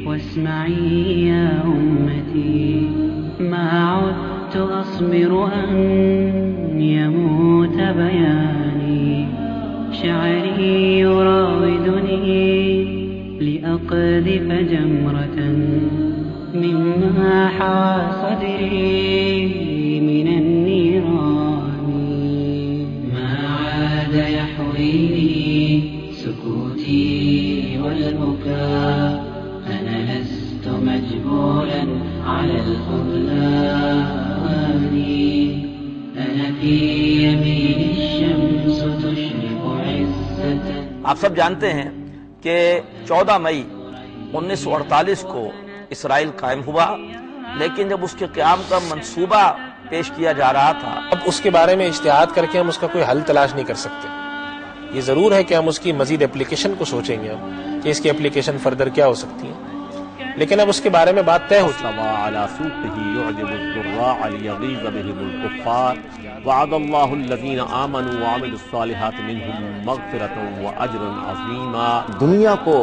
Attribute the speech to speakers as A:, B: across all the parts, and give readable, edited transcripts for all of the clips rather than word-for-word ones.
A: واسمعي يا أمتي ما عدت أصبر أن يموت بياني شعري يراودني لأقذف جمرة مما حوى صدري من النيران ما عاد يحويني سكوتي والبكاء أنا لست مجبولا على الخذلان أنا في يمين الشمس تشرق عزة.
B: آپ سب جانتے ہیں کہ 14 مئی 1948 کو اسرائیل قائم ہوا، لیکن جب اس کے قیام کا منصوبہ پیش کیا جا رہا تھا
C: اب اس کے بارے میں اجتہاد کر کے ہم اس کا کوئی حل تلاش نہیں کر سکتے. یہ ضرور ہے کہ ہم اس کی مزید اپلیکیشن کو سوچیں گے کہ اس کی اپلیکیشن فردر کیا ہو سکتی ہے، لیکن اب اس کے بارے میں بات طے ہو چکی ہے.
D: على سوقه يعجب الزراع ليغيظ بهم الكفار وعد الله الذين آمنوا وعملوا الصالحات منهم مغفرة وأجرا عظيما.
E: دنیا کو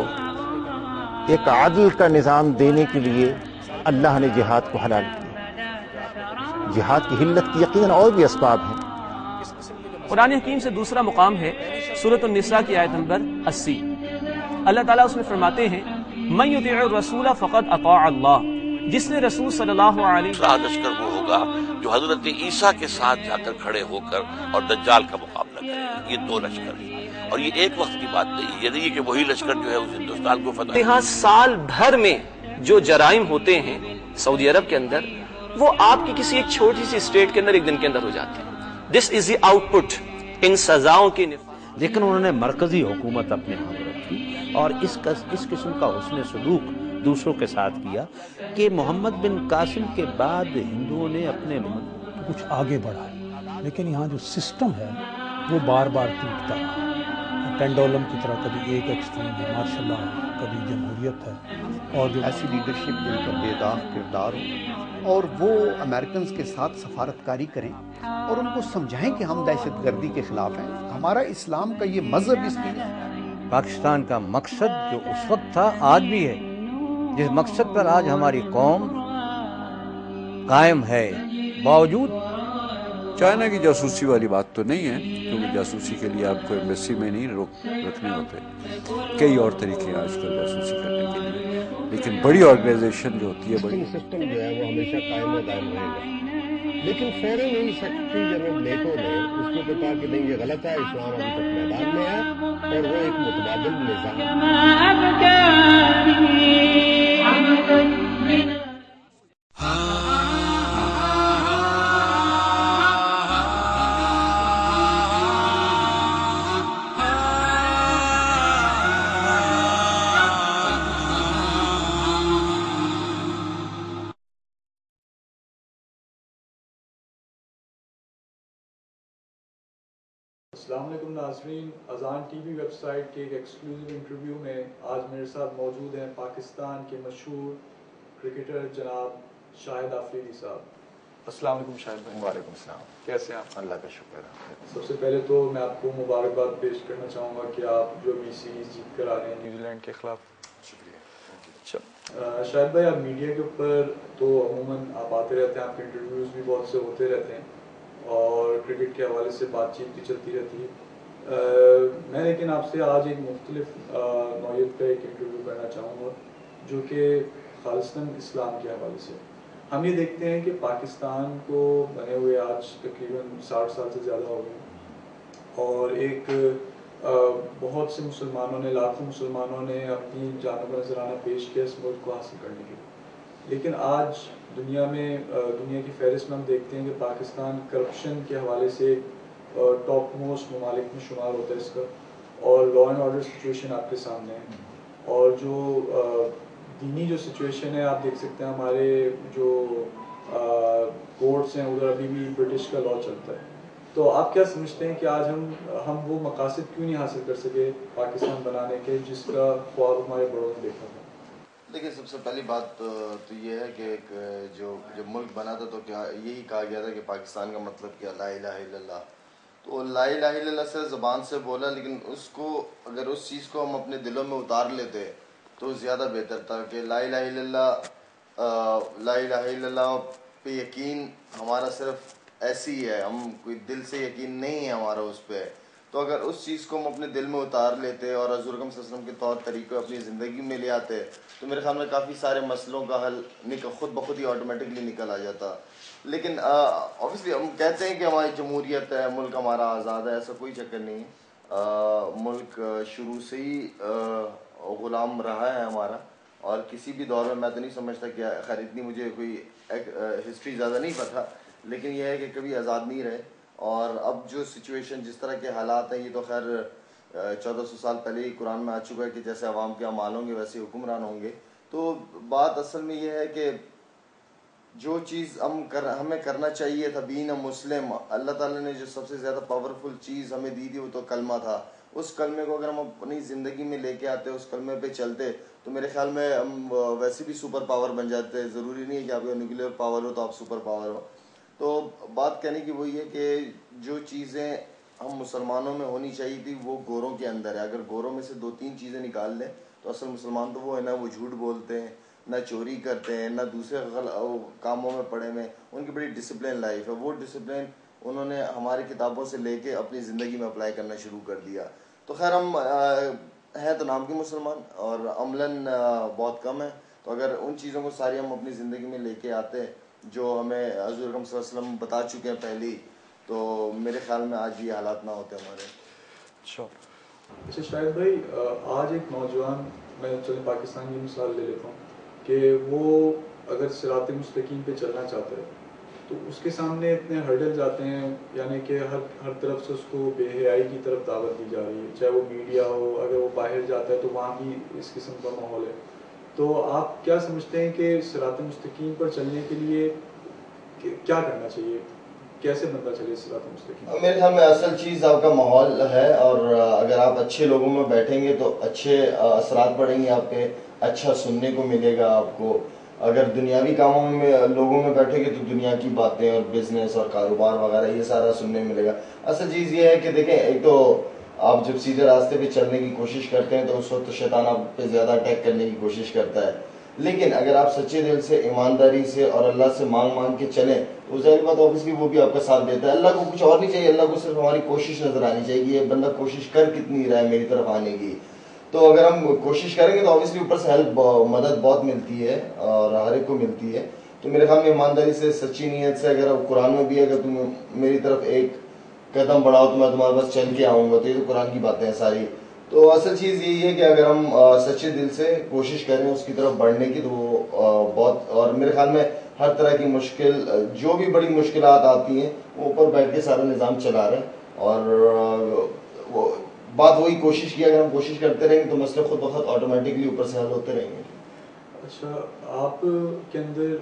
E: ایک عدل کا نظام دینے کے لیے اللہ نے جہاد کو حلال کیا. جہاد کی حلت کی یقیناً اور بھی اسباب ہیں.
F: قرآن حکیم سے دوسرا مقام ہے سورۃ النساء کی آیت نمبر 80. اللہ تعالیٰ اس میں فرماتے ہیں من یطیع الرسول فقد اطاع اللہ، جس نے رسول صلی اللہ علیہ وسلم.
G: لشکر وہ ہوگا جو حضرت عیسیٰ کے ساتھ جا کر کھڑے ہو کر اور دجال کا مقابلہ کرے گا. یہ دو لشکر ہیں اور یہ ایک وقت کی بات نہیں، یہ نہیں کہ وہی لشکر جو ہے اس ہندوستان کو فتح.
F: یہاں سال بھر میں جو جرائم ہوتے ہیں سعودی عرب کے اندر وہ آپ کی کسی ایک چھوٹی سی اسٹیٹ کے اندر ایک دن کے اندر ہو جاتے ہیں. دس از دی آؤٹ پٹ ان سزاؤں کی.
H: لیکن انہوں نے مرکزی حکومت اپنے ہاں رکھی اور اس قسم کا حسن سلوک دوسروں کے ساتھ کیا کہ محمد بن قاسم کے بعد ہندوؤں نے اپنے
I: کچھ آگے بڑھا، لیکن یہاں جو سسٹم ہے وہ بار بار ٹوٹتا ہے. پینڈولم کی طرح کبھی ایک ایکسٹریم ہے ماشاءاللہ، کبھی جمہوریت ہے، اور جو
J: ایسی لیڈرشپ جن کا بے داغ کردار ہو اور وہ امریکنز کے ساتھ سفارتکاری کریں اور ان کو سمجھائیں کہ ہم دہشت گردی کے خلاف ہیں. ہمارا اسلام کا یہ مذہب اس لیے
H: پاکستان کا مقصد جو اس وقت تھا آج بھی ہے، جس مقصد پر آج ہماری قوم قائم ہے. باوجود
K: چائنا کی جاسوسی والی بات تو نہیں ہے، کیونکہ جاسوسی کے لیے آپ کو ایمبیسی میں نہیں رکھنے ہوتے، کئی اور طریقے ہیں آج کل جاسوسی کرنے کے لیے. لیکن بڑی آرگنائزیشن جو ہوتی ہے، بڑی
L: سسٹم جو ہے وہ ہمیشہ قائم و دائم رہے گا. لیکن فورن سیکرٹری جنرل نیٹو نے اس کو کہا کہ نہیں یہ غلط ہے، اسلام ابھی تک میدان میں ہے اور وہ ایک متبادل نظام.
M: السلام علیکم ناظرین، اذان ٹی وی ویب سائٹ کے ایک ایکسکلوزیو انٹرویو میں آج میرے ساتھ موجود ہیں پاکستان کے مشہور کرکٹر جناب شاہد آفریدی صاحب. السلام علیکم شاہد بھائی.
N: وعلیکم السلام.
M: کیسے ہیں آپ؟
N: اللہ کا شکر ہے.
M: سب سے پہلے تو میں آپ کو مبارکباد پیش کرنا چاہوں گا کہ آپ جو بھی سیریز جیت کر آ رہے ہیں نیوزی لینڈ کے خلاف.
N: شکریہ.
M: اچھا شاہد بھائی، آپ میڈیا کے اوپر تو عموماً آپ آتے رہتے ہیں، آپ کے انٹرویوز بھی بہت سے ہوتے رہتے ہیں اور کرکٹ کے حوالے سے بات چیت بھی چلتی رہتی ہے. میں لیکن آپ سے آج ایک مختلف نوعیت کا ایک انٹرویو کرنا چاہوں گا جو کہ خالصتاً اسلام کے حوالے سے. ہم یہ دیکھتے ہیں کہ پاکستان کو بنے ہوئے آج تقریباً 60 سال سے زیادہ ہو گئے اور ایک بہت سے مسلمانوں نے، لاکھوں مسلمانوں نے اپنی جانوں کا نذرانہ پیش کیا اس ملک کو حاصل کرنے کے لیے. لیکن آج دنیا کی فہرست میں ہم دیکھتے ہیں کہ پاکستان کرپشن کے حوالے سے ٹاپ موسٹ ممالک میں شمار ہوتا ہے اس کا، اور لا اینڈ آرڈر سچویشن آپ کے سامنے ہے، اور جو دینی جو سچویشن ہے آپ دیکھ سکتے ہیں ہمارے جو کورٹس ہیں ادھر ابھی بھی برٹش کا لا چلتا ہے. تو آپ کیا سمجھتے ہیں کہ آج ہم وہ مقاصد کیوں نہیں حاصل کر سکے پاکستان بنانے کے جس کا خواب ہمارے بڑوں نے دیکھا تھا؟
N: دیکھیے، سب سے پہلی بات تو یہ ہے کہ جب ملک بنا تھا تو کیا یہی کہا گیا تھا کہ پاکستان کا مطلب کیا لا الہ الا اللہ. تو لا الہ الا اللہ سے زبان سے بولا، لیکن اس کو اگر اس چیز کو ہم اپنے دلوں میں اتار لیتے تو زیادہ بہتر تھا کہ لا الہ الا اللہ پہ یقین ہمارا صرف ایسی ہی ہے، ہم کوئی دل سے یقین نہیں ہے ہمارا اس پہ. تو اگر اس چیز کو ہم اپنے دل میں اتار لیتے اور حضور اکرم صلی اللہ علیہ وسلم کے طور طریقے اپنی زندگی میں لے آتے تو میرے خیال میں کافی سارے مسئلوں کا حل خود بخود ہی آٹومیٹکلی نکل آ جاتا. لیکن اوبیسلی ہم کہتے ہیں کہ ہماری جمہوریت ہے، ملک ہمارا آزاد ہے، ایسا کوئی چکر نہیں ہے. ملک شروع سے ہی غلام رہا ہے ہمارا، اور کسی بھی دور میں تو نہیں سمجھتا کہ خیر اتنی مجھے کوئی ہسٹری زیادہ نہیں پتہ، لیکن یہ ہے کہ کبھی آزاد نہیں رہے. اور اب جو سچویشن جس طرح کے حالات ہیں، یہ تو خیر 1400 سال پہلے ہی قرآن میں آ چکا ہے کہ جیسے عوام کے اعمال ہوں گے ویسے حکمران ہوں گے. تو بات اصل میں یہ ہے کہ جو چیز ہمیں کرنا چاہیے تھا بین مسلم، اللہ تعالیٰ نے جو سب سے زیادہ پاورفل چیز ہمیں دی تھی وہ تو کلمہ تھا. اس کلمے کو اگر ہم اپنی زندگی میں لے کے آتے، اس کلمے پہ چلتے، تو میرے خیال میں ہم ویسے بھی سپر پاور بن جاتے. ضروری نہیں ہے کہ آپ کا نیوکلیئر پاور ہو تو آپ سپر پاور ہو. تو بات کہنے کی وہی ہے کہ جو چیزیں ہم مسلمانوں میں ہونی چاہیے تھی وہ گوروں کے اندر ہے. اگر گوروں میں سے 2-3 چیزیں نکال لیں تو اصل مسلمان تو وہ ہے، نہ وہ جھوٹ بولتے ہیں، نہ چوری کرتے ہیں، نہ دوسرے کاموں میں پڑے ہوئے. ان کی بڑی ڈسپلن لائف ہے. وہ ڈسپلن انہوں نے ہماری کتابوں سے لے کے اپنی زندگی میں اپلائی کرنا شروع کر دیا. تو خیر ہم ہیں تو نام کے مسلمان اور عملاً بہت کم ہیں. تو اگر ان چیزوں کو ساری ہم اپنی زندگی میں لے کے آتے جو ہمیں حضور اکرم صلی اللہ علیہ وسلم بتا چکے ہیں پہلی، تو میرے خیال میں آج یہ حالات نہ ہوتے ہمارے.
M: اچھا شاہد بھائی، آج ایک نوجوان، میں چلے پاکستان کی مثال لے لیتا ہوں، کہ وہ اگر صراط مستقیم پہ چلنا چاہتا ہے تو اس کے سامنے اتنے ہرڈلز آتے ہیں، یعنی کہ ہر طرف سے اس کو بے حیائی کی طرف دعوت دی جا رہی ہے، چاہے وہ میڈیا ہو، اگر وہ باہر جاتا ہے تو وہاں بھی اس قسم کا ماحول ہے. تو آپ کیا سمجھتے ہیں کہ صراط مستقیم پر چلنے کے لیے کیا کرنا چاہیے؟ کیسے بندہ چلے صراط مستقیم؟
N: میرے خیال میں اصل چیز آپ کا ماحول ہے، اور اگر آپ اچھے لوگوں میں بیٹھیں گے تو اچھے اثرات پڑیں گے آپ پہ، اچھا سننے کو ملے گا آپ کو. اگر دنیاوی کاموں میں لوگوں میں بیٹھیں گے تو دنیا کی باتیں اور بزنس اور کاروبار وغیرہ یہ سارا سننے ملے گا. اصل چیز یہ ہے کہ دیکھیں، ایک تو آپ جب سیدھے راستے پہ چلنے کی کوشش کرتے ہیں تو اس وقت شیطان آپ پہ زیادہ اٹیک کرنے کی کوشش کرتا ہے. لیکن اگر آپ سچے دل سے، ایمانداری سے اور اللہ سے مانگ کے چلیں تو ظاہر بات اوبیسلی وہ بھی آپ کا ساتھ دیتا ہے. اللہ کو کچھ اور نہیں چاہیے، اللہ کو صرف ہماری کوشش نظر آنی چاہیے کہ یہ بندہ کوشش کر کتنی رہا ہے میری طرف آنے کی. تو اگر ہم کوشش کریں گے تو اوبیسلی اوپر سے ہیلپ، مدد بہت ملتی ہے اور ہر ایک کو ملتی ہے. تو میرے خیال میں ایمانداری سے، سچی نیت سے، اگر قرآن میں بھی اگر تم میری طرف ایک قدم بڑھاؤ تو میں تمہارے پاس چل کے آؤں گا، تو یہ تو قرآن کی باتیں ہیں ساری. تو اصل چیز یہی ہے کہ اگر ہم سچے دل سے کوشش کریں اس کی طرف بڑھنے کی تو وہ بہت، اور میرے خیال میں ہر طرح کی مشکل، جو بھی بڑی مشکلات آتی ہیں وہ اوپر بیٹھ کے سارا نظام چلا رہے ہیں. اور وہ بات وہی کوشش کی، اگر ہم کوشش کرتے رہیں گے تو مسئلے خود بخود آٹومیٹکلی اوپر سے حل ہوتے رہیں گے.
M: اچھا، آپ کے اندر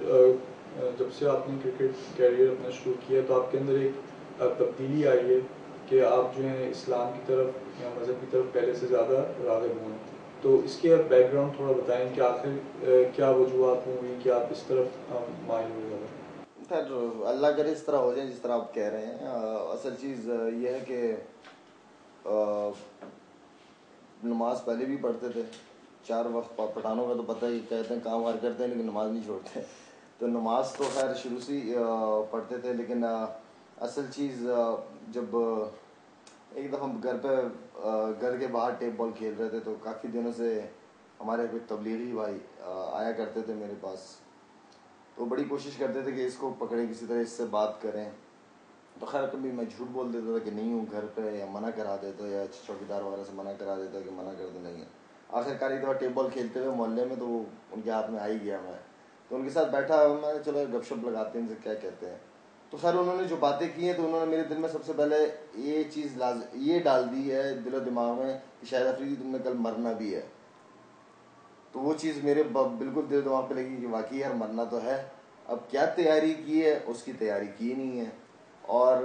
M: جب سے آپ نے کرکٹ کیریئر اپنا شروع کیا تو آپ کے اندر ایک تبدیلی آئی ہے کہ آپ جو ہیں اسلام کی طرف یا مذہب کی طرف پہلے سے زیادہ راغب ہوئے. تو اس کے آپ بیک گراؤنڈ تھوڑا بتائیں کہ آخر کیا وجوہات ہوئی کہ آپ اس طرف مائل ہوئے زیادہ؟
N: خیر اللہ کرے اس طرح ہو جائے جس طرح آپ کہہ رہے ہیں. اصل چیز یہ ہے کہ نماز پہلے بھی پڑھتے تھے 4 وقت. پٹھانوں کا تو پتہ ہی، کہتے ہیں کام وار کرتے ہیں لیکن نماز نہیں چھوڑتے. تو نماز تو خیر شروع سے ہی پڑھتے تھے. لیکن اصل چیز جب ایک دفعہ گھر کے باہر ٹیپ بال کھیل رہے تھے تو کافی دنوں سے ہمارے کوئی تبلیغی بھائی آیا کرتے تھے میرے پاس. تو بڑی کوشش کرتے تھے کہ اس کو پکڑیں، کسی طرح اس سے بات کریں. تو خیر کبھی میں جھوٹ بول دیتا تھا کہ نہیں ہوں گھر پہ، یا منع کرا دیتا، یا چوکیدار وغیرہ سے منع کرا دیتا کہ منع کر دے نہیں ہے. آخرکار ایک دفعہ ٹیپ بال کھیلتے ہوئے محلے میں تو وہ ان کے ہاتھ میں آ ہی گیا. میں تو ان کے ساتھ بیٹھا، میں نے چلو گپ شپ لگاتے ہیں ان سے کیا کہتے ہیں. تو خیر انہوں نے جو باتیں کی ہیں تو انہوں نے میرے دل میں سب سے پہلے یہ چیز یہ ڈال دی ہے دل و دماغ میں کہ شاید افریدی تم نے کل مرنا بھی ہے. تو وہ چیز میرے بالکل دل و دماغ پہ لگی کہ واقعی یار مرنا تو ہے. اب کیا تیاری کی ہے، اس کی تیاری کی نہیں ہے. اور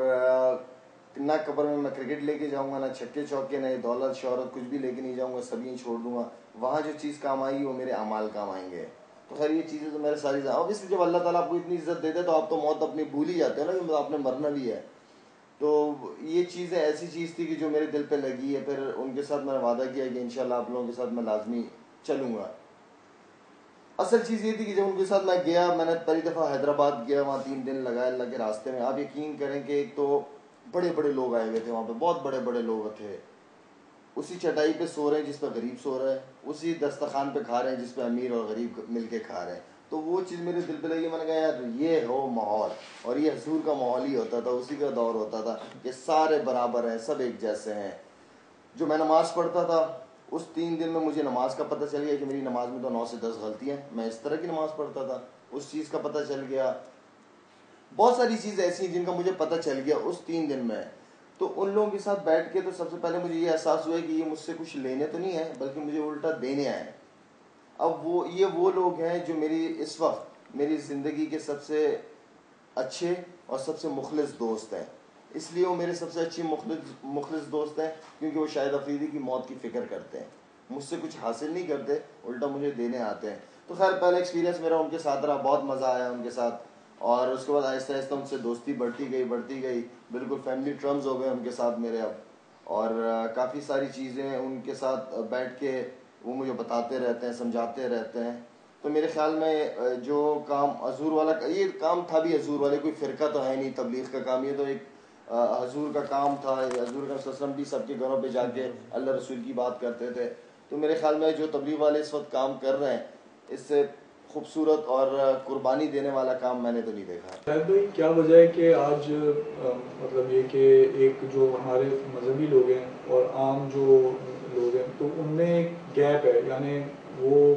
N: نہ قبر میں کرکٹ لے کے جاؤں گا، نہ چھکے چوکے، نہ دولت شہرت، کچھ بھی لے کے نہیں جاؤں گا، سب یہ چھوڑ دوں گا. وہاں جو چیز کام آئی وہ میرے اعمال کام آئیں گے. تو خیر یہ چیزیں تو میرے ساری اوبیسلی جب اللہ تعالیٰ آپ کو اتنی عزت دیتے تو آپ تو موت اپنی بھول ہی جاتے ہو نا کہ آپ نے مرنا بھی ہے. تو یہ چیزیں ایسی چیز تھی کہ جو میرے دل پہ لگی ہے. پھر ان کے ساتھ میں نے وعدہ کیا کہ انشاءاللہ آپ لوگوں کے ساتھ میں لازمی چلوں گا. اصل چیز یہ تھی کہ جب ان کے ساتھ میں گیا، میں نے پہلی دفعہ حیدرآباد گیا، وہاں 3 دن لگائے اللہ کے راستے میں. آپ یقین کریں کہ ایک تو بڑے بڑے لوگ آئے ہوئے تھے وہاں پہ، بہت بڑے بڑے لوگ تھے. اسی چٹائی پہ سو رہے ہیں جس پہ غریب سو رہا ہے، اسی دسترخوان پہ کھا رہے ہیں جس پہ امیر اور غریب مل کے کھا رہے ہیں. تو وہ چیز میرے دل پہ لگی. میں نے کہا یار یہ ہو ماحول، اور یہ حضور کا ماحول ہی ہوتا تھا، اسی کا دور ہوتا تھا کہ سارے برابر ہیں، سب ایک جیسے ہیں. جو میں نماز پڑھتا تھا اس 3 دن میں مجھے نماز کا پتہ چل گیا کہ میری نماز میں تو 9 سے 10 غلطیاں ہیں. میں اس طرح کی نماز پڑھتا تھا، اس چیز کا پتہ چل گیا. بہت ساری چیزیں ایسی ہیں جن کا مجھے پتہ چل گیا اس 3 دن میں. تو ان لوگوں کے ساتھ بیٹھ کے تو سب سے پہلے مجھے یہ احساس ہوا کہ یہ مجھ سے کچھ لینے تو نہیں ہے بلکہ مجھے الٹا دینے آئے ہیں. اب وہ لوگ ہیں جو میری اس وقت میری زندگی کے سب سے اچھے اور سب سے مخلص دوست ہیں. اس لیے وہ میرے سب سے اچھی مخلص دوست ہیں کیونکہ وہ شاہد افریدی کی موت کی فکر کرتے ہیں. مجھ سے کچھ حاصل نہیں کرتے، الٹا مجھے دینے آتے ہیں. تو خیر پہلا ایکسپیرینس میرا ان کے ساتھ رہا، بہت مزہ آیا ان کے ساتھ. اور اس کے بعد آہستہ آہستہ ان سے دوستی بڑھتی گئی. بالکل فیملی ٹرمز ہو گئے ان کے ساتھ میرے اب. اور کافی ساری چیزیں ان کے ساتھ بیٹھ کے وہ مجھے بتاتے رہتے ہیں، سمجھاتے رہتے ہیں. تو میرے خیال میں جو کام حضور والا، یہ کام تھا بھی حضور والے، کوئی فرقہ تو ہے نہیں تبلیغ کا کام، یہ تو ایک حضور کا کام تھا. حضور کا صلی اللہ علیہ وسلم بھی سب کے گھروں پہ جا کے اللہ رسول کی بات کرتے تھے. تو میرے خیال میں جو تبلیغ والے اس وقت کام کر رہے ہیں اس سے خوبصورت اور قربانی دینے والا کام میں نے تو نہیں دیکھا.
M: شاید بھائی کیا وجہ ہے کہ آج مطلب یہ کہ ایک جو ہمارے مذہبی لوگ ہیں اور عام جو لوگ ہیں تو ان میں ایک گیپ ہے، یعنی وہ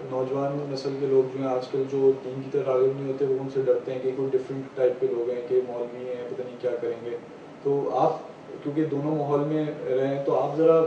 M: نوجوان نسل کے لوگ جو ہیں آج کل جو دین کی طرف راغب نہیں ہوتے وہ ان سے ڈرتے ہیں کہ کوئی ڈفرینٹ ٹائپ کے لوگ ہیں کہ مولوی ہیں پتہ نہیں کیا کریں گے. تو آپ کیونکہ دونوں ماحول میں رہے ہیں تو آپ ذرا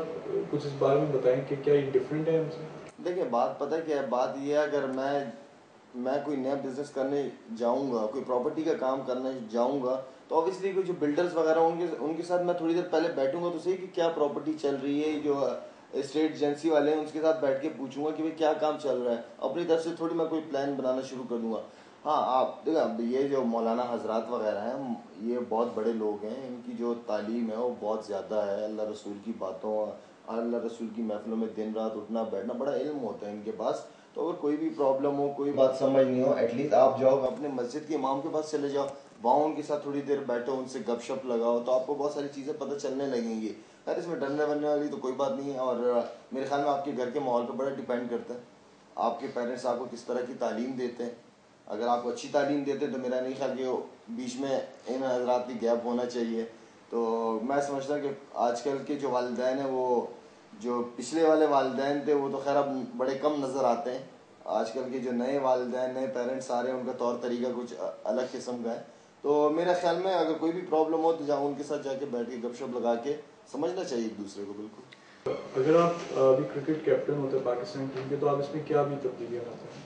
M: کچھ اس بارے میں بتائیں کہ کیا یہ ڈفرینٹ ہے ہم سے.
N: دیکھیں بات پتہ کیا ہے، بات یہ ہے اگر میں کوئی نیا بزنس کرنے جاؤں گا، کوئی پراپرٹی کا کام کرنے جاؤں گا تو اوبیسلی کوئی جو بلڈرز وغیرہ ان کے ساتھ میں تھوڑی دیر پہلے بیٹھوں گا تو صحیح کہ کیا پراپرٹی چل رہی ہے، جو اسٹیٹ ایجنسی والے ہیں ان کے ساتھ بیٹھ کے پوچھوں گا کہ بھائی کیا کام چل رہا ہے. اپنی طرف سے تھوڑی میں کوئی پلان بنانا شروع کر دوں گا. ہاں آپ دیکھیں یہ جو مولانا حضرات وغیرہ ہیں یہ بہت بڑے لوگ ہیں، ان کی جو تعلیم ہے وہ بہت زیادہ ہے. اللہ رسول کی باتوں، اللہ رسول کی محفلوں میں دن رات اٹھنا بیٹھنا، بڑا علم ہوتا ہے ان کے پاس. تو اگر کوئی بھی پرابلم ہو، کوئی بات سمجھ نہیں ہو، ایٹ لیسٹ آپ جاؤ اپنے مسجد کے امام کے پاس چلے جاؤ، وہاں ان کے ساتھ تھوڑی دیر بیٹھو، ان سے گپ شپ لگاؤ تو آپ کو بہت ساری چیزیں پتہ چلنے لگیں گی. خیر اس میں ڈرنے ورنے والی تو کوئی بات نہیں ہے. اور میرے خیال میں آپ کے گھر کے ماحول پہ بڑا ڈیپینڈ کرتا ہے، آپ کے پیرنٹس آپ کو کس طرح کی تعلیم دیتے ہیں. اگر آپ کو اچھی تعلیم دیتے ہیں تو میرا نہیں خیال کہ بیچ میں ان حضرات کی گیپ ہونا چاہیے. تو میں سمجھتا ہوں کہ آج کل کے جو والدین ہیں وہ جو پچھلے والے والدین تھے وہ تو خیر اب بڑے کم نظر آتے ہیں. آج کل کے جو نئے والدین نئے پیرنٹس آ رہے ہیں ان کا طور طریقہ کچھ الگ قسم کا ہے. تو میرے خیال میں اگر کوئی بھی پرابلم ہو تو ان کے ساتھ جا کے بیٹھ کے گپ شپ لگا کے سمجھنا چاہیے ایک دوسرے کو. بالکل.
M: اگر آپ ابھی کرکٹ کیپٹن ہوتے ہیں پاکستان ٹیم کے تو آپ اس میں کیا بھی تبدیلیاں لاتے ہیں؟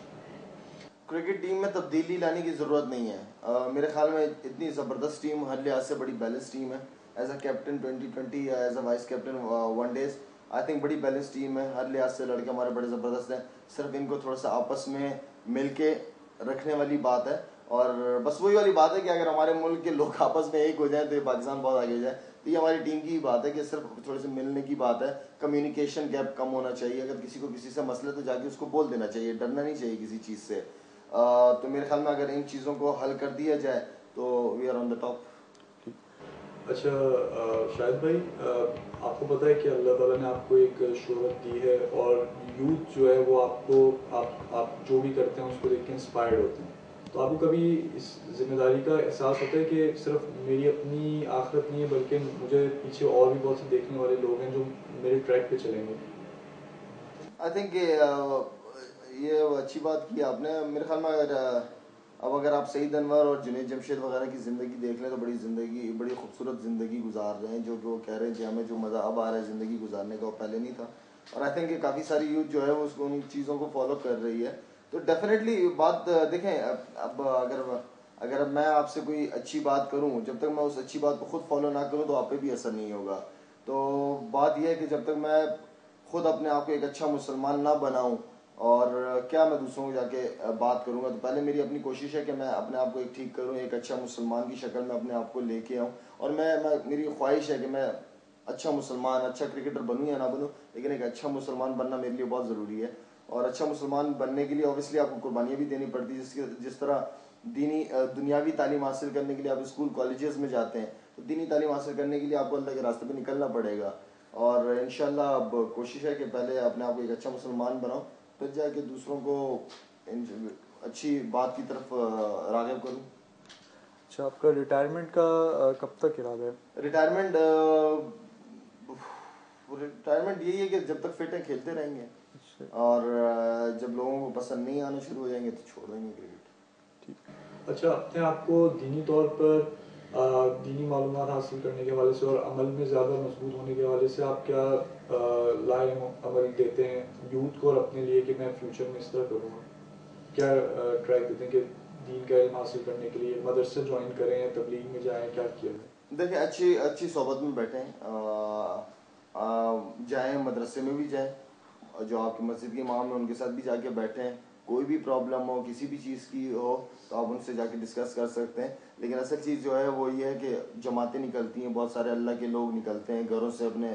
N: کرکٹ ٹیم میں تبدیلی لانے کی ضرورت نہیں ہے. میرے خیال میں اتنی زبردست ٹیم ہر لحاظ سے بڑی بیلنس ٹیم ہے. ایز اے کیپٹن 2020 یا as a vice captain one days I think بڑی بیلنس ٹیم ہے. ہر لحاظ سے لڑکے ہمارے بڑے زبردست ہیں. صرف ان کو تھوڑا سا آپس میں مل کے رکھنے والی بات ہے. اور بس وہی والی بات ہے کہ اگر ہمارے ملک کے لوگ آپس میں ایک ہو جائیں تو یہ پاکستان بہت آگے جائے. تو یہ ہماری ٹیم کی بات ہے کہ صرف تھوڑے سے ملنے کی بات ہے. کمیونیکیشن گیپ کم ہونا چاہیے. اگر کسی کو کسی سے مسئلہ تو جا کے اس کو بول دینا چاہیے، ڈرنا نہیں چاہیے کسی چیز سے. تو میرے خیال میں اگر ان چیزوں کو حل کر دیا جائے تو we are on the top.
M: اچھا شاہد بھائی، آپ کو پتہ ہے کہ اللہ تعالیٰ نے آپ کو ایک شہرت دی ہے اور یوتھ جو ہے وہ آپ کو آپ جو بھی کرتے ہیں اس کو دیکھ کے انسپائرڈ ہوتے ہیں. تو آپ کو کبھی اس ذمہ داری کا احساس ہوتا ہے کہ صرف میری اپنی آخرت نہیں ہے بلکہ مجھے پیچھے اور بھی بہت سے دیکھنے والے لوگ ہیں جو میرے ٹریک پہ چلیں گے؟
N: آئی تھنک یہ اچھی بات کی آپ نے. میرے خیال میں اگر آپ سعید انور اور جنید جمشید وغیرہ کی زندگی دیکھ لیں تو بڑی خوبصورت زندگی گزار رہے ہیں. جو وہ کہہ رہے ہیں کہ ہمیں جو مزہ اب آ رہا ہے زندگی گزارنے کا وہ پہلے نہیں تھا. اور آئی تھنک کافی ساری یوتھ جو ہے وہ اس کو ان چیزوں کو فالو کر رہی ہے. تو ڈیفینیٹلی بات دیکھیں اب اگر میں آپ سے کوئی اچھی بات کروں، جب تک میں اس اچھی بات کو خود فالو نہ کروں تو آپ پہ بھی اثر نہیں ہوگا. تو بات یہ ہے کہ جب تک میں خود اپنے آپ کو ایک اچھا مسلمان نہ بناؤں اور کیا میں دوسروں کو جا کے بات کروں گا. تو پہلے میری اپنی کوشش ہے کہ میں اپنے آپ کو ایک ٹھیک کروں، ایک اچھا مسلمان کی شکل میں اپنے آپ کو لے کے آؤں. اور میری خواہش ہے کہ میں اچھا مسلمان، اچھا کرکٹر بنوں یا نہ بنوں، لیکن ایک اچھا مسلمان بننا میرے لیے بہت ضروری ہے. اور اچھا مسلمان بننے کے لیے اوبیسلی آپ کو قربانیاں بھی دینی پڑتی ہیں. جس طرح دنیاوی تعلیم حاصل کرنے کے لیے آپ اسکول کالجز میں جاتے ہیں, تو دینی تعلیم حاصل کرنے کے لیے آپ کو اللہ کے راستے پہ نکلنا پڑے گا. اور انشاءاللہ اب کوشش ہے کہ پہلے اپنے آپ کو ایک اچھا مسلمان بناؤ, پھر جا کے دوسروں کو اچھی بات کی طرف راغب کروں.
M: اچھا, آپ کا ریٹائرمنٹ کا کب تک ارادہ ہے؟
N: ریٹائرمنٹ یہی ہے کہ جب تک فٹ ہیں کھیلتے رہیں گے, اور جب لوگوں کو پسند نہیں آنا شروع ہو جائیں گے تو چھوڑ دیں گے کرکٹ.
M: اچھا, اپنے آپ کو دینی طور پر دینی معلومات حاصل کرنے کے حوالے سے اور عمل میں زیادہ مضبوط ہونے کے حوالے سے آپ کیا لائے عمل دیتے ہیں یوتھ کو اور اپنے لیے کہ میں فیوچر میں اس طرح کروں گا؟ کیا ٹرائی دیتے ہیں کہ دین کا علم حاصل کرنے کے لیے مدرسے جوائن کریں, تبلیغ میں جائیں, کیا کیا ہے؟
N: دیکھیں اچھی صحبت میں بیٹھیں, جائیں مدرسے میں بھی جائیں, جو آپ کی مسجد کے امام ہیں ان کے ساتھ بھی جا کے بیٹھیں. کوئی بھی پرابلم ہو کسی بھی چیز کی ہو تو آپ ان سے جا کے ڈسکس کر سکتے ہیں. لیکن اصل چیز جو ہے وہ یہ ہے کہ جماعتیں نکلتی ہیں, بہت سارے اللہ کے لوگ نکلتے ہیں گھروں سے, اپنے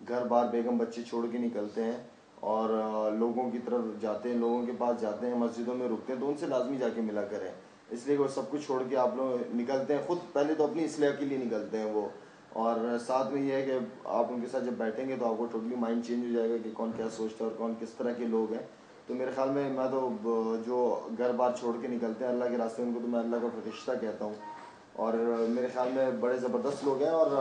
N: گھر بار بیگم بچے چھوڑ کے نکلتے ہیں اور لوگوں کی طرف جاتے ہیں, لوگوں کے پاس جاتے ہیں, مسجدوں میں رکتے ہیں, تو ان سے لازمی جا کے ملا کریں. اس لیے وہ سب کچھ چھوڑ کے آپ لوگ نکلتے ہیں, خود پہلے تو اپنی اصلاح کے لیے نکلتے ہیں وہ, اور ساتھ میں یہ ہے کہ آپ ان کے ساتھ جب بیٹھیں گے تو آپ کو ٹوٹلی مائنڈ چینج ہو جائے گا کہ کون کیا سوچتا ہے اور کون کس طرح کے لوگ ہیں. تو میرے خیال میں تو جو گھر بار چھوڑ کے نکلتے ہیں اللہ کے راستے, ان کو تو میں اللہ کا فرشتہ کہتا ہوں, اور میرے خیال میں بڑے زبردست لوگ ہیں. اور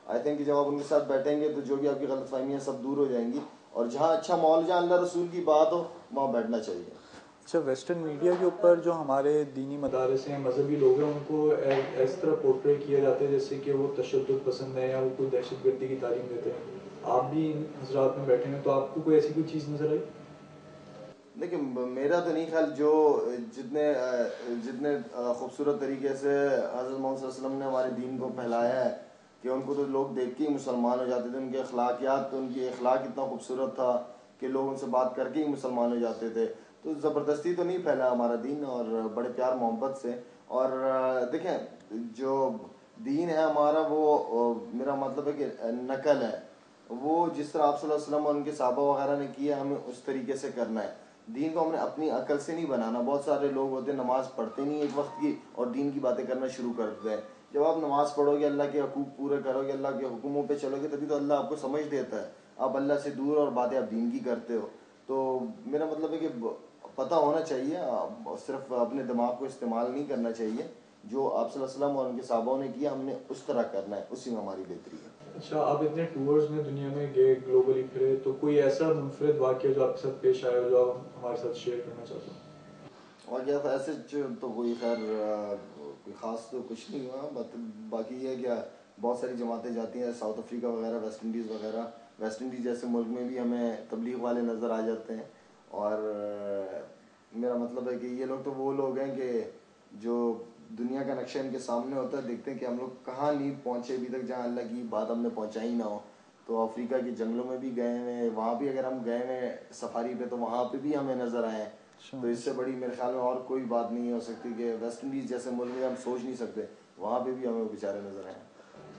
N: آئی تھنک کہ جب آپ ان کے ساتھ بیٹھیں گے تو جو بھی آپ کی غلط فہمیاں سب دور ہو جائیں گی, اور جہاں اچھا ماحول, جہاں اللہ رسول کی بات ہو وہاں بیٹھنا چاہیے.
M: اچھا, ویسٹرن میڈیا کے اوپر جو ہمارے دینی مدارس ہیں, مذہبی لوگ ہیں, ان کو اس طرح پورٹری کیا جاتا ہے جیسے کہ وہ تشدد پسند ہے یا وہ کوئی دہشت گردی کی تعلیم دیتے ہیں. آپ بھی ان حضرات میں بیٹھے ہیں, تو آپ کو کوئی ایسی کوئی چیز نظر آئی؟
N: دیکھیں میرا تو نہیں خیال, جو جتنے خوبصورت طریقے سے حضرت محمد صلی اللہ علیہ وسلم نے ہمارے دین کو پھیلایا ہے کہ ان کو تو لوگ دیکھ کے ہی مسلمان ہو جاتے تھے. ان کے اخلاقیات, ان کی اخلاق اتنا خوبصورت تھا کہ لوگ ان سے بات کر کے ہی مسلمان ہو جاتے تھے. تو زبردستی تو نہیں پھیلا ہمارا دین, اور بڑے پیار محبت سے. اور دیکھیں جو دین ہے ہمارا وہ میرا مطلب ہے کہ نقل ہے, وہ جس طرح آپ صلی اللہ علیہ وسلم اور ان کے صحابہ وغیرہ نے کیا ہمیں اس طریقے سے کرنا ہے. دین کو ہم نے اپنی عقل سے نہیں بنانا. بہت سارے لوگ ہوتے ہیں نماز پڑھتے نہیں ایک وقت کی اور دین کی باتیں کرنا شروع کر دیتے ہیں. جب آپ نماز پڑھو گے, اللہ کے حقوق پورے کرو گے, اللہ کے حکموں پہ چلو گے, تبھی تو اللہ آپ کو سمجھ دیتا ہے. آپ اللہ سے دور اور باتیں آپ دین کی کرتے ہو. تو میرا مطلب ہے کہ پتہ ہونا چاہیے, صرف اپنے دماغ کو استعمال نہیں کرنا چاہیے. جو آپ صلی اللہ علیہ وسلم اور ان کے صحابوں نے کیا ہم نے اس طرح کرنا ہے, اسی میں ہماری بہتری ہے.
M: اچھا, آپ اتنے ٹورز میں دنیا میں گئے, گلوبلی پھرے, تو کوئی ایسا منفرد واقعہ جو آپ کے ساتھ پیش آیا ہو جو آپ ہمارے ساتھ شیئر کرنا چاہتے ہیں؟
N: واقعہ ایسے تو کوئی خیر کوئی خاص تو کچھ نہیں ہوا. باقی یہ ہے کہ بہت ساری جماعتیں جاتی ہیں, ساؤتھ افریقہ وغیرہ, ویسٹ انڈیز وغیرہ. ویسٹ انڈیز جیسے ملک میں بھی ہمیں تبلیغ والے نظر آ جاتے ہیں. اور میرا مطلب ہے کہ یہ لوگ تو وہ لوگ ہیں کہ جو دنیا کا نقشہ ان کے سامنے ہوتا ہے, دیکھتے ہیں کہ ہم لوگ کہاں نہیں پہنچے ابھی تک, جہاں اللہ کی بات ہم نے پہنچائی نہ ہو. تو افریقہ کے جنگلوں میں بھی گئے ہیں, وہاں بھی اگر ہم گئے ہیں سفاری پہ تو وہاں پہ بھی ہمیں نظر آئے. تو اس سے بڑی میرے خیال میں اور کوئی بات نہیں ہو سکتی کہ ویسٹ انڈیز جیسے ملک میں ہم سوچ نہیں سکتے, وہاں پہ بھی ہمیں بیچارے نظر آئے.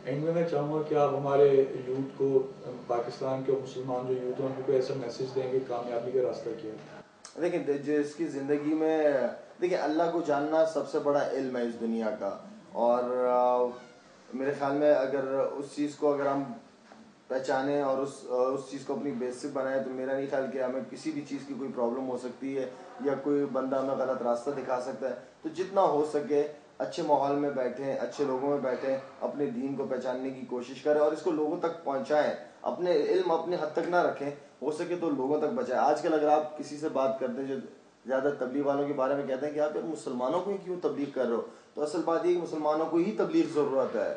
M: اینڈ میں چاہوں گا کہ آپ ہمارے یوتھ کو, پاکستان کے مسلمان جو یوتھ ہیں ان کو ایسا میسج دیں کہ کامیابی کا راستہ کیا ہے.
N: دیکھیں جس کی زندگی میں دیکھیں اللہ کو جاننا سب سے بڑا علم ہے اس دنیا کا. اور میرے خیال میں اگر اس چیز کو اگر ہم پہچانیں اور اس چیز کو اپنی بیسک بنائیں, تو میرا نہیں خیال کہ ہمیں کسی بھی چیز کی کوئی پرابلم ہو سکتی ہے یا کوئی بندہ ہمیں غلط راستہ دکھا سکتا ہے. تو جتنا ہو سکے اچھے ماحول میں بیٹھیں, اچھے لوگوں میں بیٹھیں, اپنے دین کو پہچاننے کی کوشش کریں اور اس کو لوگوں تک پہنچائیں. اپنے علم اپنے حد تک نہ رکھیں, ہو سکے تو لوگوں تک بچائیں. آج کل اگر آپ کسی سے بات کرتے ہیں جو زیادہ تبلیغ والوں کے بارے میں کہتے ہیں کہ آپ مسلمانوں کو ہی کیوں تبلیغ کر رہے ہو, تو اصل بات یہ کہ مسلمانوں کو ہی تبلیغ ضرورت ہے.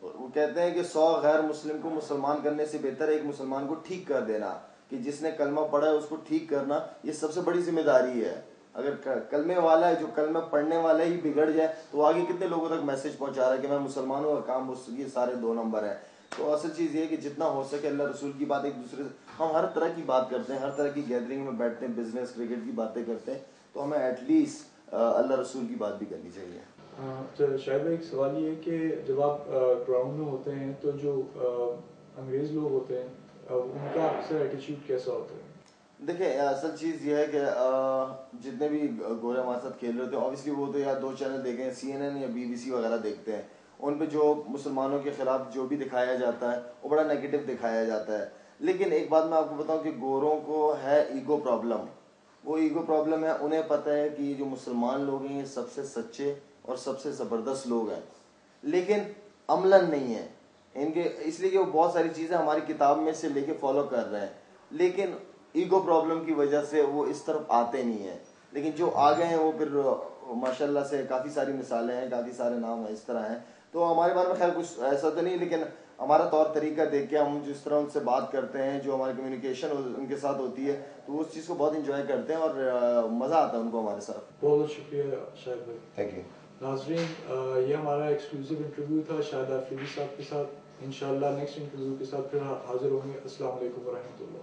N: وہ کہتے ہیں کہ 100 غیر مسلم کو مسلمان کرنے سے بہتر ہے ایک مسلمان کو ٹھیک کر دینا, کہ جس نے کلمہ پڑھا ہے اس کو ٹھیک کرنا, یہ سب سے بڑی ذمہ داری ہے. اگر کلمے والا ہے, جو کلمہ پڑھنے والا ہی بگڑ جائے تو آگے کتنے لوگوں تک میسج پہنچا رہا ہے کہ میں مسلمان ہوں اور کام یہ سارے 2 نمبر ہیں. تو اصل چیز یہ ہے کہ جتنا ہو سکے اللہ رسول کی بات, ایک دوسرے سے ہم ہر طرح کی بات کرتے ہیں, ہر طرح کی گیدرنگ میں بیٹھتے ہیں, بزنس کرکٹ کی باتیں کرتے ہیں, تو ہمیں ایٹ لیسٹ اللہ رسول کی بات بھی کرنی چاہیے.
M: شاید ایک سوال یہ ہے کہ جب آپ گراؤنڈ میں ہوتے ہیں تو جو انگریز لوگ ہوتے ہیں ان کا اکثر ایٹیچیوڈ کیسا ہوتا ہے؟
N: دیکھیں اصل چیز یہ ہے کہ جتنے بھی گورے ہمارے ساتھ کھیل رہے ہوتے ہیں اوبیسلی وہ تو یا 2 چینل دیکھیں CNN یا BBC وغیرہ دیکھتے ہیں, ان پہ جو مسلمانوں کے خلاف جو بھی دکھایا جاتا ہے وہ بڑا نیگیٹو دکھایا جاتا ہے. لیکن ایک بات میں آپ کو بتاؤں کہ گوروں کو ہے ایگو پرابلم. وہ ایگو پرابلم ہے, انہیں پتہ ہے کہ جو مسلمان لوگ ہیں یہ سب سے سچے اور سب سے زبردست لوگ ہیں, لیکن عملاً نہیں ہیں ان کے, اس لیے کہ وہ بہت ساری چیزیں ہماری کتاب میں سے لے کے فالو کر رہے ہیں, لیکن ایگو پرابلم کی وجہ سے وہ اس طرف آتے نہیں ہیں. لیکن جو آ گئے ہیں وہ پھر ماشاءاللہ سے کافی ساری مثالیں ہیں, کافی سارے نام اس طرح ہیں. تو ہمارے بارے میں خیر کچھ ایسا تو نہیں, لیکن ہمارا طور طریقہ دیکھ کے ہم جس طرح ان سے بات کرتے ہیں, جو ہماری کمیونیکیشن ان کے ساتھ ہوتی ہے, تو وہ اس چیز کو بہت انجوائے کرتے ہیں اور مزہ آتا ہے ان کو ہمارے ساتھ.
M: بہت شکریہ شاہد بھائی.
N: Thank you.
M: ناظرین یہ ہمارا ایکسکلوسیو انٹرویو تھا شاہد آفریدی صاحب کے ساتھ. انشاءاللہ نیکسٹ انٹرویو کے ساتھ پھر حاضر ہوں گے. السلام علیکم ورحمۃ اللہ.